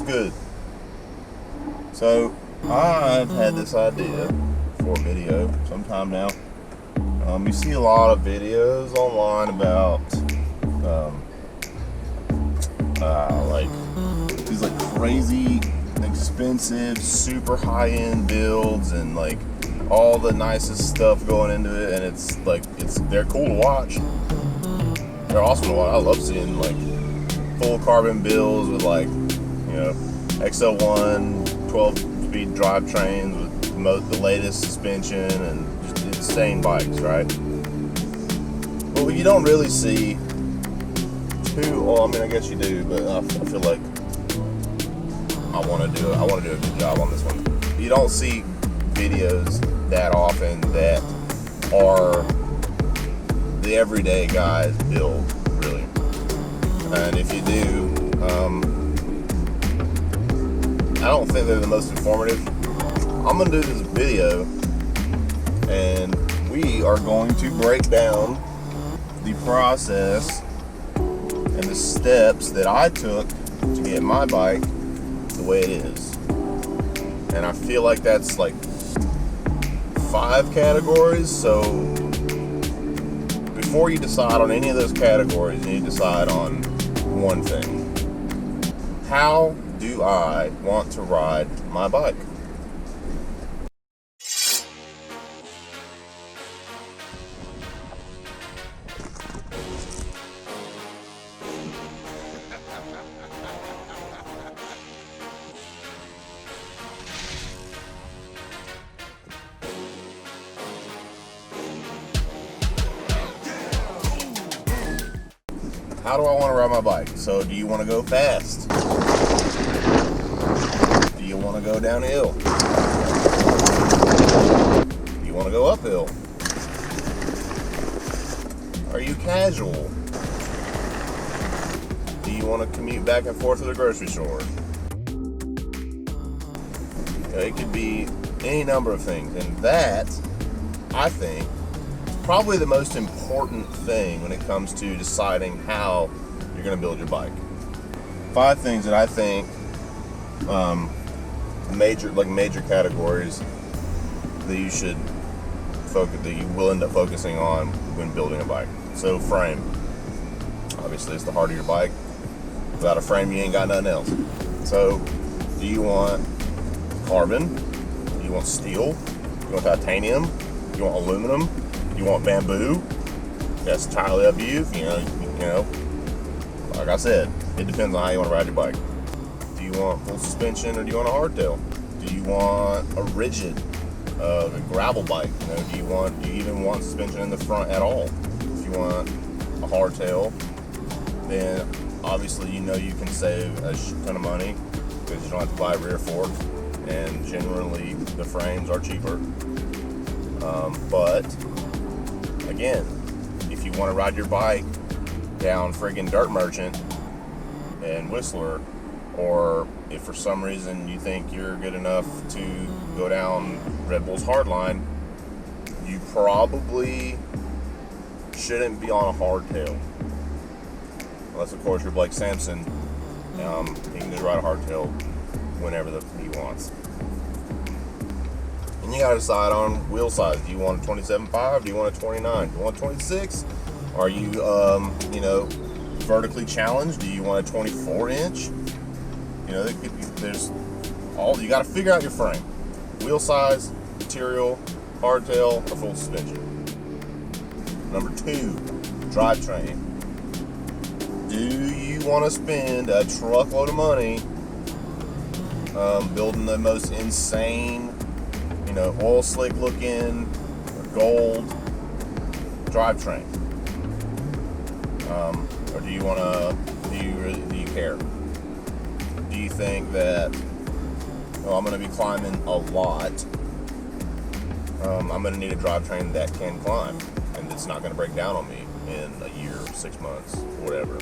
good? So, I've had this idea for a video sometime now. You see a lot of videos online about like these like crazy expensive, super high-end builds and like all the nicest stuff going into it, and they're cool to watch. They're awesome to watch. I love seeing like full carbon builds with like, XL1 12-speed drivetrains with the latest suspension and just insane bikes, right? But what you don't really see I guess you do, but I feel like I want to do a good job on this one. You don't see videos that often that are the everyday guys build, really. And if you do, I don't think they're the most informative. I'm going to do this video, and we are going to break down the process and the steps that I took to get my bike the way it is. And I feel like that's like 5 categories. So before you decide on any of those categories, you need to decide on one thing. How do I want to ride my bike? How do I want to ride my bike? So do you want to go fast? Do you want to go downhill? Do you want to go uphill? Are you casual? Do you want to commute back and forth to the grocery store? It could be any number of things, and that, I think, probably the most important thing when it comes to deciding how you're going to build your bike. 5 things that I think major categories that you should focus, that you will end up focusing on when building a bike. So frame, obviously it's the heart of your bike. Without a frame, you ain't got nothing else. So do you want carbon? Do you want steel? Do you want titanium? Do you want aluminum? You want bamboo? That's entirely up to you. Like I said, it depends on how you want to ride your bike. Do you want full suspension or do you want a hardtail? Do you want a rigid, a gravel bike? Do you even want suspension in the front at all? If you want a hardtail, then obviously you can save a ton of money because you don't have to buy rear forks, and generally the frames are cheaper. But again, if you want to ride your bike down friggin' Dirt Merchant and Whistler, or if for some reason you think you're good enough to go down Red Bull's Hardline, you probably shouldn't be on a hardtail. Unless, of course, you're Blake Sampson. He can just ride a hardtail whenever he wants. And you gotta decide on wheel size. Do you want a 27.5? Do you want a 29? Do you want a 26? Are you, vertically challenged? Do you want a 24-inch? You gotta figure out your frame. Wheel size, material, hardtail, or full suspension. Number 2, drivetrain. Do you want to spend a truckload of money building the most insane, oil slick looking gold drivetrain? Or do you care? Do you think that, I'm going to be climbing a lot, I'm going to need a drivetrain that can climb and it's not going to break down on me in a year, 6 months, whatever?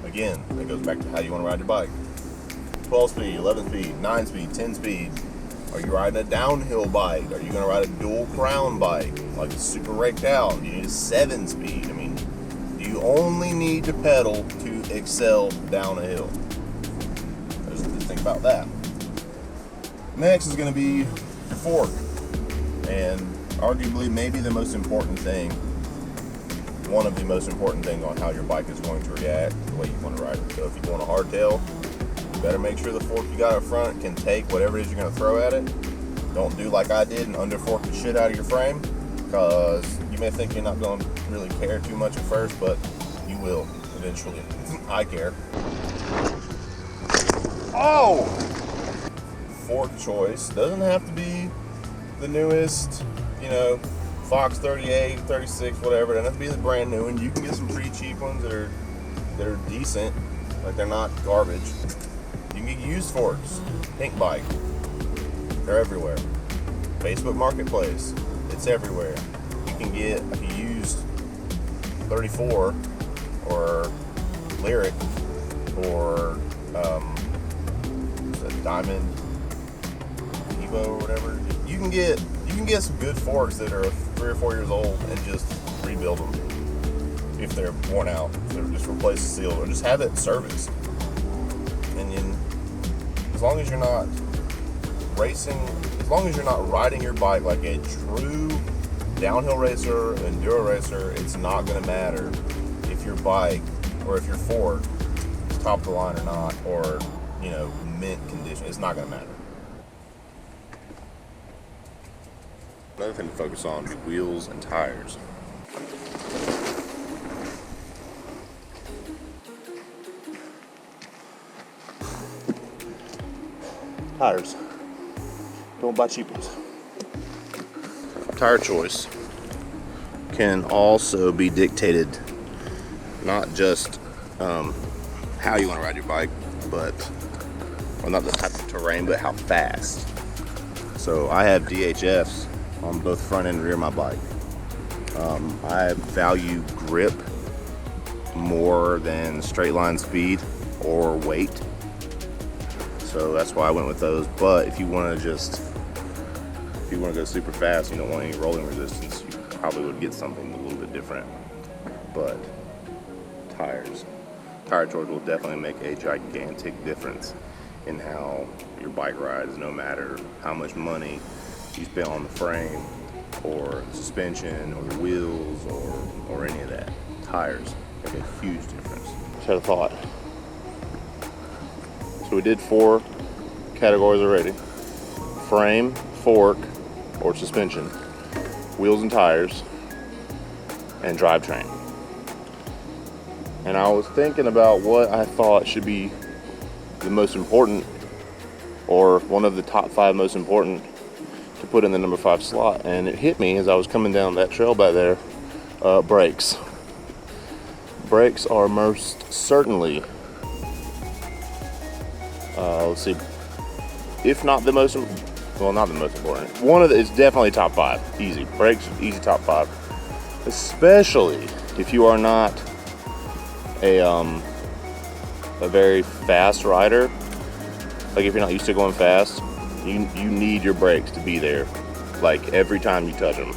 Again, it goes back to how you want to ride your bike. 12 speed, 11 speed, 9 speed, 10 speed. Are you riding a downhill bike? Are you going to ride a dual crown bike, like it's super raked out? Do you need a 7 speed? Do you only need to pedal to excel down a hill? think about that. Next is going to be your fork, and arguably maybe the most important thing, one of the most important things on how your bike is going to react the way you want to ride it. So if you want a hardtail, you better make sure the fork you got up front can take whatever it is you're going to throw at it. Don't do like I did and underfork the shit out of your frame, because you may think you're not going to really care too much at first, but you will eventually. I care. Oh! Fork choice doesn't have to be the newest, Fox 38, 36, whatever. It doesn't have to be the brand new one. You can get some pretty cheap ones that are decent, like they're not garbage. You can get used forks. Pink Bike, they're everywhere. Facebook Marketplace, it's everywhere. You can get a used 34 or Lyric or Diamond Evo or whatever. You can get some good forks that are 3 or 4 years old and just rebuild them if they're worn out. If they're just replace the seal or just have it serviced. And then as long as you're not racing, as long as you're not riding your bike like a true downhill racer, enduro racer, it's not going to matter if your bike or if your fork is top of the line or not, or mint condition. It's not going to matter. Another thing to focus on is wheels and tires. Tires. Don't buy cheap ones. Tire choice can also be dictated not just how you want to ride your bike, or not the type of terrain, but how fast. So I have DHFs on both front and rear of my bike. I value grip more than straight line speed or weight. So that's why I went with those. But if you want to go super fast, you don't want any rolling resistance, you probably would get something a little bit different. But tire choice will definitely make a gigantic difference in how your bike rides, no matter how much money you spend on the frame or suspension or the wheels or any of that. Tires make a huge difference. Just had a thought. So we did 4 categories already: frame, fork, or suspension, wheels and tires, and drivetrain. And I was thinking about what I thought should be the most important, or one of the top 5 most important to put in the number 5 slot. And it hit me as I was coming down that trail back there, brakes. Brakes are most certainly, let's see, if not the most, well, not the most important. It's definitely top 5, easy. Brakes, easy top 5. Especially if you are not a very fast rider. Like if you're not used to going fast, you need your brakes to be there, like every time you touch them.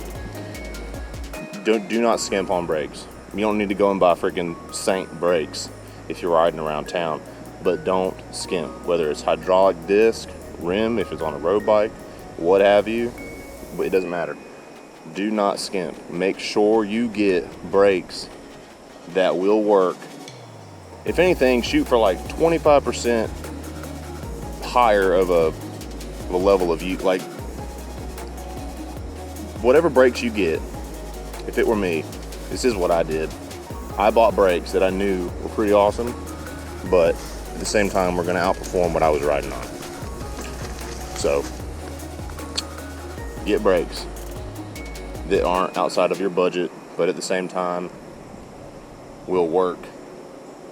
Do not skimp on brakes. You don't need to go and buy freaking Saint brakes if you're riding around town, but don't skimp. Whether it's hydraulic disc, rim, if it's on a road bike, what have you, it doesn't matter. Do not skimp. Make sure you get brakes that will work. If anything, shoot for like 25% higher of a level of you. Like, whatever brakes you get, if it were me, this is what I did. I bought brakes that I knew were pretty awesome, but at the same time, we're going to outperform what I was riding on. So, get brakes that aren't outside of your budget, but at the same time will work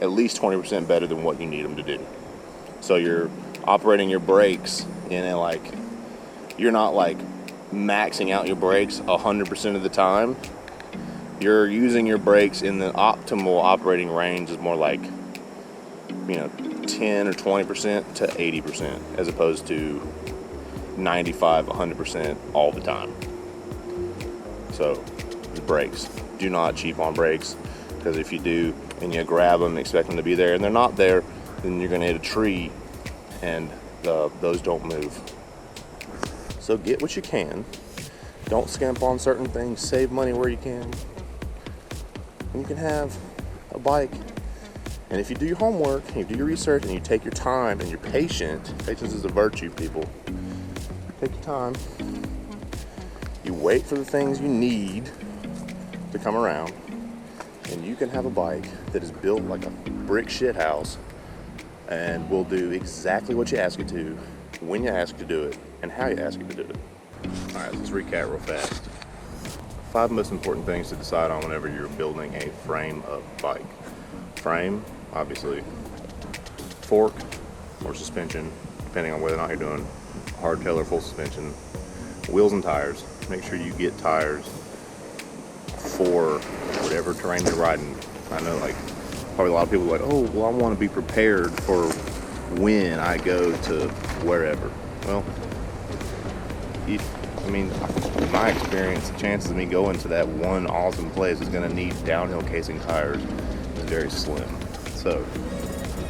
at least 20% better than what you need them to do. So you're operating your brakes in a, like, you're not like maxing out your brakes 100% of the time. You're using your brakes in the optimal operating range is more like, 10 or 20% to 80%, as opposed to 95, 100% all the time. So, brakes. Do not cheap on brakes, because if you do and you grab them and expect them to be there and they're not there, then you're going to hit a tree and those don't move. So get what you can. Don't skimp on certain things. Save money where you can. And you can have a bike. And if you do your homework, and you do your research, and you take your time, and you're patient, patience is a virtue, people. Take your time. You wait for the things you need to come around, and you can have a bike that is built like a brick shit house and will do exactly what you ask it to, when you ask it to do it, and how you ask it to do it. All right, let's recap real fast. 5 most important things to decide on whenever you're building a frame of bike. Frame, obviously, fork or suspension, depending on whether or not you're doing hardtail or full suspension. Wheels and tires. Make sure you get tires for whatever terrain you're riding. I know, like, probably a lot of people are like, oh, well, I want to be prepared for when I go to wherever. Well, in my experience, the chances of me going to that one awesome place is going to need downhill casing tires is very slim. So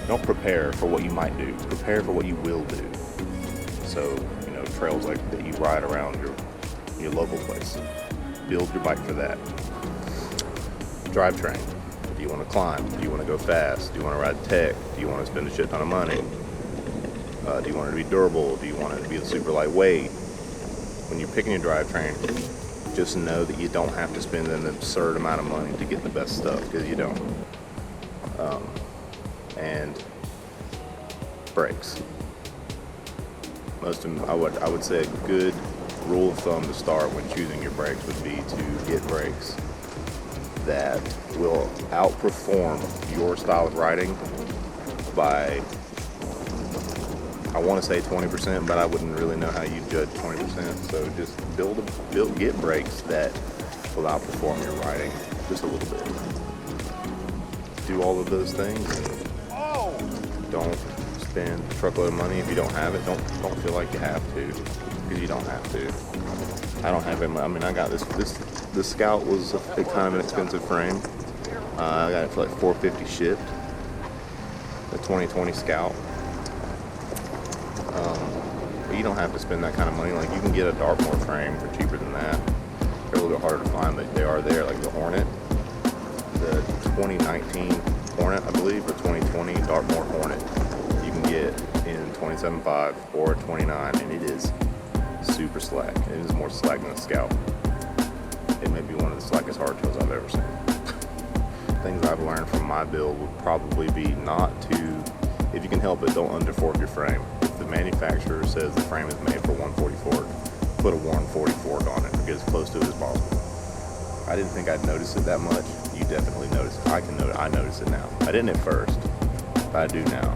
don't prepare for what you might do. Prepare for what you will do. So, trails like that you ride around your local place. Build your bike for that. Drivetrain. Do you want to climb? Do you want to go fast? Do you want to ride tech? Do you want to spend a shit ton of money? Do you want it to be durable? Do you want it to be super lightweight? When you're picking your drivetrain, just know that you don't have to spend an absurd amount of money to get the best stuff, because you don't. And brakes. I would say a good rule of thumb to start when choosing your brakes would be to get brakes that will outperform your style of riding by, I want to say 20%, but I wouldn't really know how you judge 20%. So just get brakes that will outperform your riding just a little bit. Do all of those things, and don't spend a truckload of money if you don't have it. Don't feel like you have to, because you don't have to. I don't have it. I got this Scout was kind of an expensive frame. I got it for like $450 shipped. The 2020 Scout. But you don't have to spend that kind of money. Like, you can get a Dartmoor frame for cheaper than that. They're a little bit harder to find, but they are there. Like the Hornet, the 2019 Hornet, I believe, or 2020 Dartmoor Hornet, you can get in 27.5 or 29, and it is super slack. It is more slack than a Scout. It may be one of the slackest hardtails I've ever seen. Things I've learned from my build would probably be not to, if you can help it, don't underfork your frame. If the manufacturer says the frame is made for 140 fork, put a 140 fork on it, or get as close to it as possible. I didn't think I'd notice it that much. You definitely notice it. I notice it now. I didn't at first, but I do now.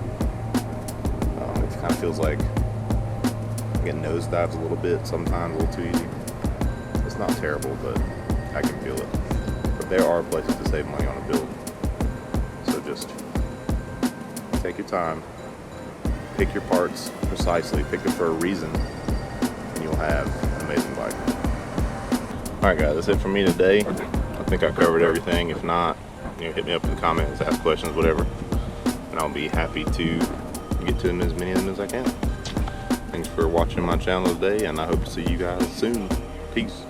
It kind of feels like I get nosedives a little bit sometimes, a little too easy. It's not terrible, but I can feel it. But there are places to save money on a build. So just take your time, pick your parts precisely, pick them for a reason, and you'll have an amazing bike. Alright guys, that's it for me today. I think I covered everything. If not, hit me up in the comments, ask questions, whatever, and I'll be happy to get to them, as many of them as I can. Thanks for watching my channel today, and I hope to see you guys soon. Peace.